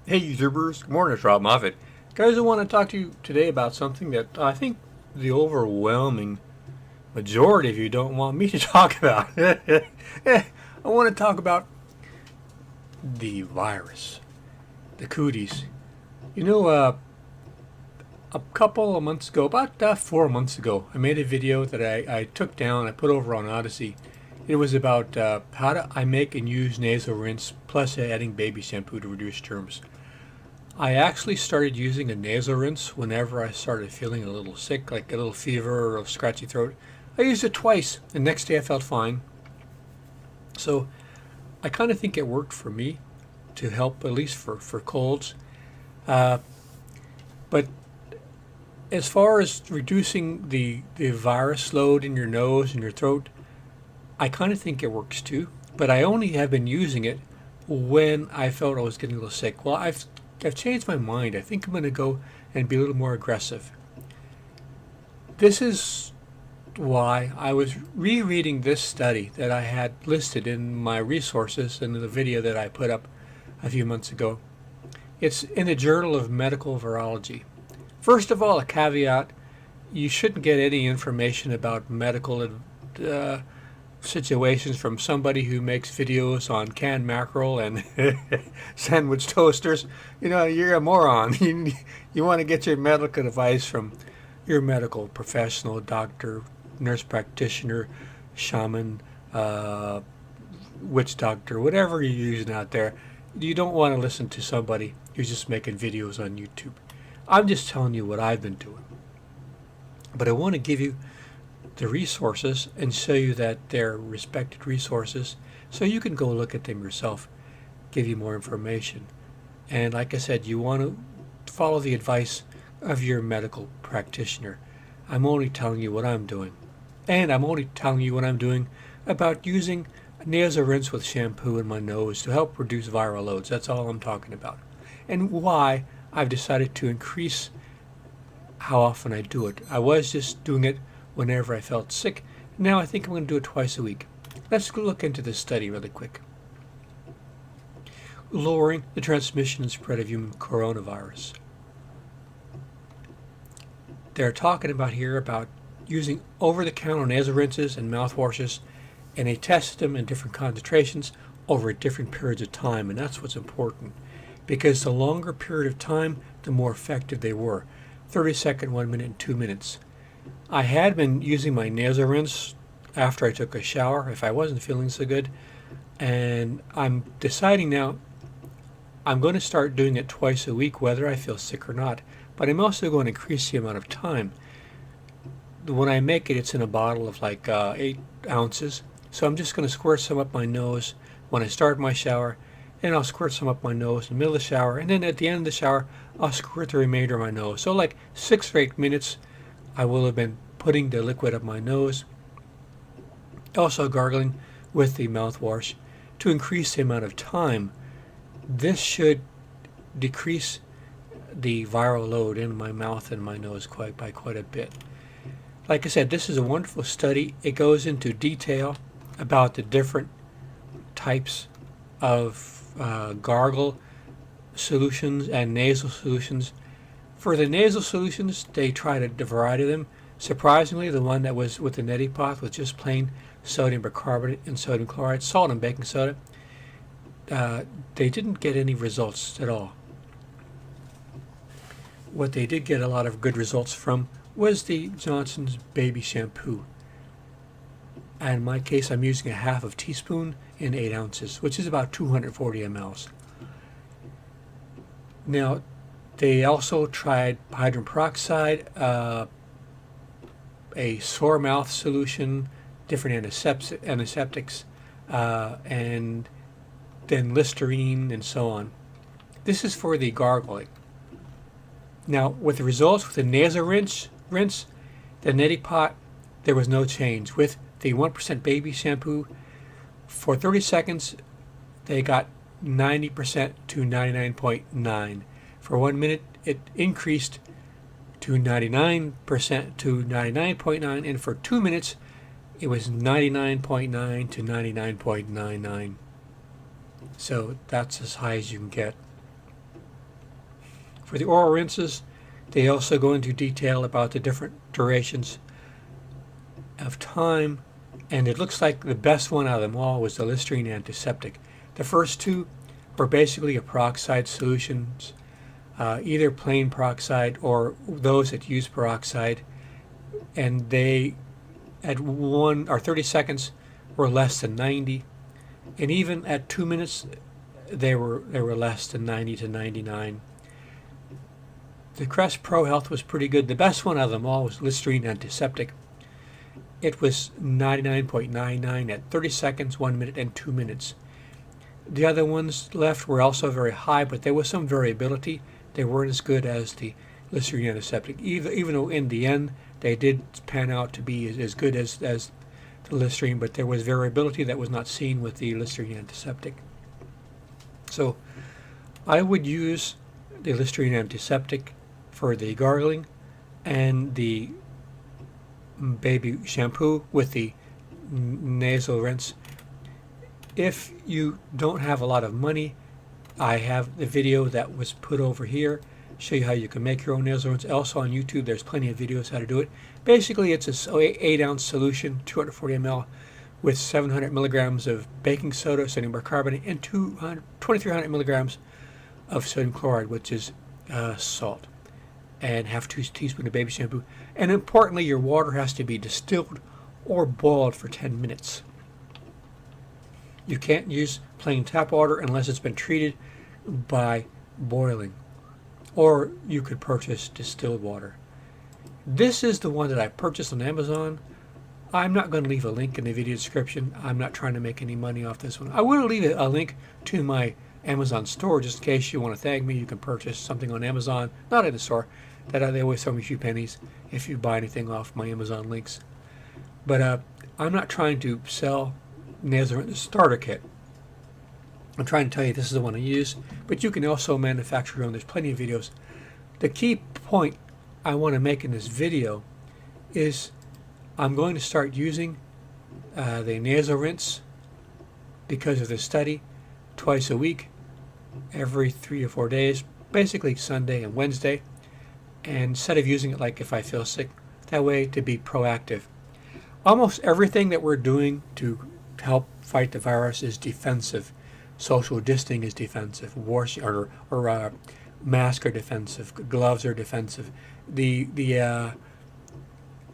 Hey YouTubers, good morning, it's Rob Moffat. Guys, I want to talk to you today about something that I think the overwhelming majority of you don't want me to talk about. I want to talk about the virus, the cooties. You know, a couple of months ago, about 4 months ago, I made a video that I took down, I put over on Odyssey. It was about how do I make and use nasal rinse plus adding baby shampoo to reduce germs. I actually started using a nasal rinse whenever I started feeling a little sick, like a little fever or a scratchy throat. I used it twice. The next day I felt fine. So I kind of think it worked for me to help, at least for colds. Uh, but as far as reducing the virus load in your nose and your throat, I kind of think it works too. But I only have been using it when I felt I was getting a little sick. Well, I've changed my mind. I think I'm going to go and be a little more aggressive. This is why I was rereading this study that I had listed in my resources in the video that I put up a few months ago. It's in the Journal of Medical Virology. First of all, a caveat, you shouldn't get any information about medical situations from somebody who makes videos on canned mackerel and sandwich toasters. You know, you're a moron. You want to get your medical advice from your medical professional, doctor, nurse practitioner, shaman, witch doctor, whatever you're using out there. You don't want to listen to somebody who's just making videos on YouTube. I'm just telling you what I've been doing. But I want to give you the resources and show you that they're respected resources so you can go look at them yourself, give you more information. And like I said, you want to follow the advice of your medical practitioner. I'm only telling you what I'm doing. And I'm only telling you what I'm doing about using nasal rinse with shampoo in my nose to help reduce viral loads. That's all I'm talking about. And why I've decided to increase how often I do it. I was just doing it whenever I felt sick. Now I think I'm going to do it twice a week. Let's look into this study really quick. Lowering the transmission and spread of human coronavirus. They're talking about here about using over-the-counter nasal rinses and mouthwashes, and they tested them in different concentrations over different periods of time, and that's what's important, because the longer period of time, the more effective they were. 30 seconds, 1 minute, and 2 minutes. I had been using my nasal rinse after I took a shower if I wasn't feeling so good, and I'm deciding now I'm going to start doing it twice a week whether I feel sick or not, but I'm also going to increase the amount of time. When I make it, it's in a bottle of like 8 ounces, so I'm just going to squirt some up my nose when I start my shower, and I'll squirt some up my nose in the middle of the shower, and then at the end of the shower I'll squirt the remainder of my nose. So like 6 or 8 minutes I will have been putting the liquid up my nose, also gargling with the mouthwash to increase the amount of time. This should decrease the viral load in my mouth and my nose by quite a bit. Like I said, this is a wonderful study. It goes into detail about the different types of gargle solutions and nasal solutions. For the nasal solutions, they tried a variety of them. Surprisingly, the one that was with the neti pot was just plain sodium bicarbonate and sodium chloride, salt and baking soda. They didn't get any results at all. What they did get a lot of good results from was the Johnson's baby shampoo. And in my case, I'm using a half of teaspoon in 8 ounces, which is about 240 mLs. Now, they also tried hydrogen peroxide, a sore mouth solution, different antiseptics, and then Listerine and so on. This is for the gargling. Now, with the results with the nasal rinse, the neti pot, there was no change. With the 1% baby shampoo, for 30 seconds, they got 90% to 99.9. For 1 minute, it increased to 99% to 99.9, and for 2 minutes, it was 99.9 to 99.99. So that's as high as you can get. For the oral rinses, they also go into detail about the different durations of time, and it looks like the best one out of them all was the Listerine antiseptic. The first two were basically a peroxide solutions, either plain peroxide or those that use peroxide, and they at 1 or 30 seconds were less than 90, and even at 2 minutes they were less than 90 to 99. The Crest Pro Health was pretty good. The best one out of them all was Listerine antiseptic. It was 99.99 at 30 seconds, 1 minute, and 2 minutes. The other ones left were also very high, but there was some variability. They weren't as good as the Listerine antiseptic, even though in the end they did pan out to be as good as the Listerine, but there was variability that was not seen with the Listerine antiseptic. So I would use the Listerine antiseptic for the gargling and the baby shampoo with the nasal rinse. If you don't have a lot of money, I have the video that was put over here, show you how you can make your own nasal rinse. Also on YouTube, there's plenty of videos how to do it. Basically, it's a 8-ounce solution, 240 ml, with 700 milligrams of baking soda, sodium bicarbonate, and 2,300 milligrams of sodium chloride, which is salt, and half teaspoon of baby shampoo. And importantly, your water has to be distilled or boiled for 10 minutes. You can't use plain tap water unless it's been treated by boiling, or you could purchase distilled water. This is the one that I purchased on Amazon. I'm not going to leave a link in the video description. I'm not trying to make any money off this one. I will leave a link to my Amazon store just in case you want to thank me. You can purchase something on Amazon, not in the store, that they always throw me a few pennies if you buy anything off my Amazon links. But I'm not trying to sell nasal rinse starter kit. I'm trying to tell you this is the one I use, but you can also manufacture your own. There's plenty of videos. The key point I want to make in this video is I'm going to start using the nasal rinse because of the study twice a week, every 3 or 4 days, basically Sunday and Wednesday, and instead of using it like if I feel sick, that way to be proactive. Almost everything that we're doing to help fight the virus is defensive. Social distancing is defensive. Washing or masks are defensive. Gloves are defensive. The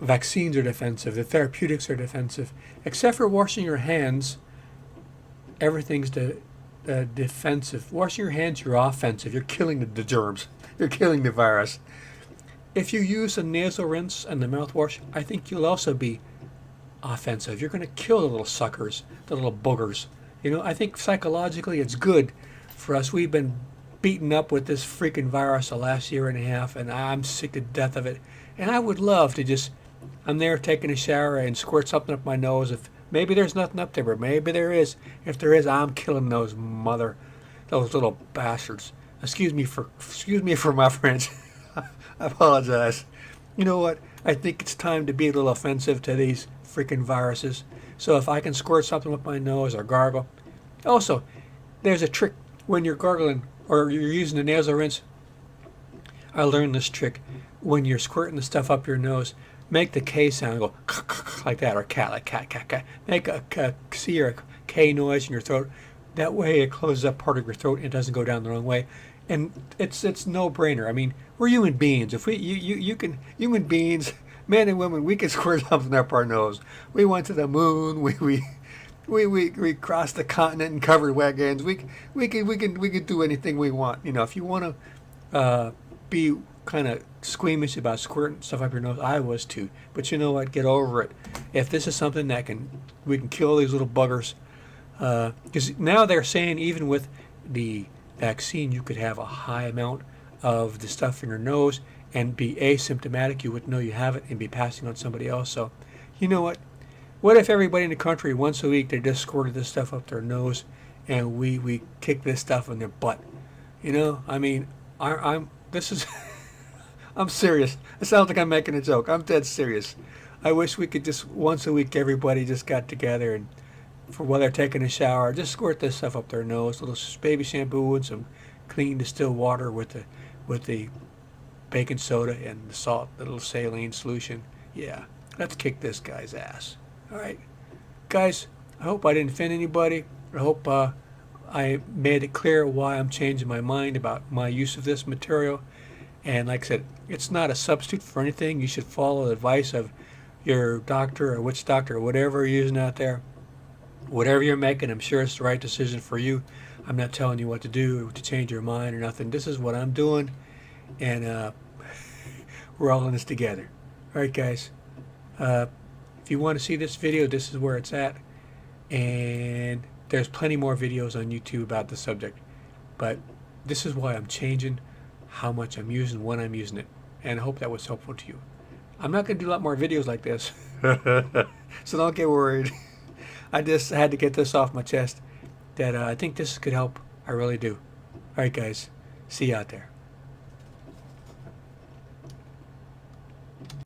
vaccines are defensive. The therapeutics are defensive. Except for washing your hands, everything's defensive. Washing your hands, you're offensive. You're killing the germs. You're killing the virus. If you use the nasal rinse and the mouthwash, I think you'll also be offensive. You're going to kill the little suckers, the little boogers. You know, I think psychologically it's good for us. We've been beaten up with this freaking virus the last year and a half, and I'm sick to death of it. And I would love to just, I'm there taking a shower and squirt something up my nose. If maybe there's nothing up there, but maybe there is. If there is, I'm killing those little bastards. Excuse me for my French. I apologize. You know what? I think it's time to be a little offensive to these freaking viruses. So if I can squirt something with my nose or gargle. Also, there's a trick when you're gargling or you're using the nasal rinse. I learned this trick. When you're squirting the stuff up your nose, make the K sound, go like that, or cat, like cat, cat, cat. Make a C or a K noise in your throat. That way it closes up part of your throat and it doesn't go down the wrong way. And it's no brainer. I mean, we're human beings. If human beings, men and women, we can squirt something up our nose. We went to the moon. We crossed the continent and covered wagons. We can do anything we want. You know, if you want to be kind of squeamish about squirting stuff up your nose, I was too. But you know what? Get over it. If this is something that we can kill these little buggers. Because now they're saying even with the vaccine, you could have a high amount of the stuff in your nose and be asymptomatic. You wouldn't know you have it and be passing on somebody else. So, you know what? What if everybody in the country once a week they just squirted this stuff up their nose and we kick this stuff in their butt? You know, I mean, this is I'm serious. It sounds like I'm making a joke. I'm dead serious. I wish we could just once a week everybody just got together and while they're taking a shower, just squirt this stuff up their nose, a little baby shampoo and some clean distilled water with with the baking soda and the salt, the little saline solution. Yeah, let's kick this guy's ass. All right, guys, I hope I didn't offend anybody. I hope I made it clear why I'm changing my mind about my use of this material. And like I said, it's not a substitute for anything. You should follow the advice of your doctor or witch doctor or whatever you're using out there. Whatever you're making, I'm sure it's the right decision for you. I'm not telling you what to do to change your mind or nothing. This is what I'm doing, and we're all in this together. All right, guys. If you want to see this video, this is where it's at. And there's plenty more videos on YouTube about the subject. But this is why I'm changing how much I'm using, when I'm using it. And I hope that was helpful to you. I'm not going to do a lot more videos like this. So don't get worried. I just had to get this off my chest that I think this could help. I really do. All right, guys. See you out there.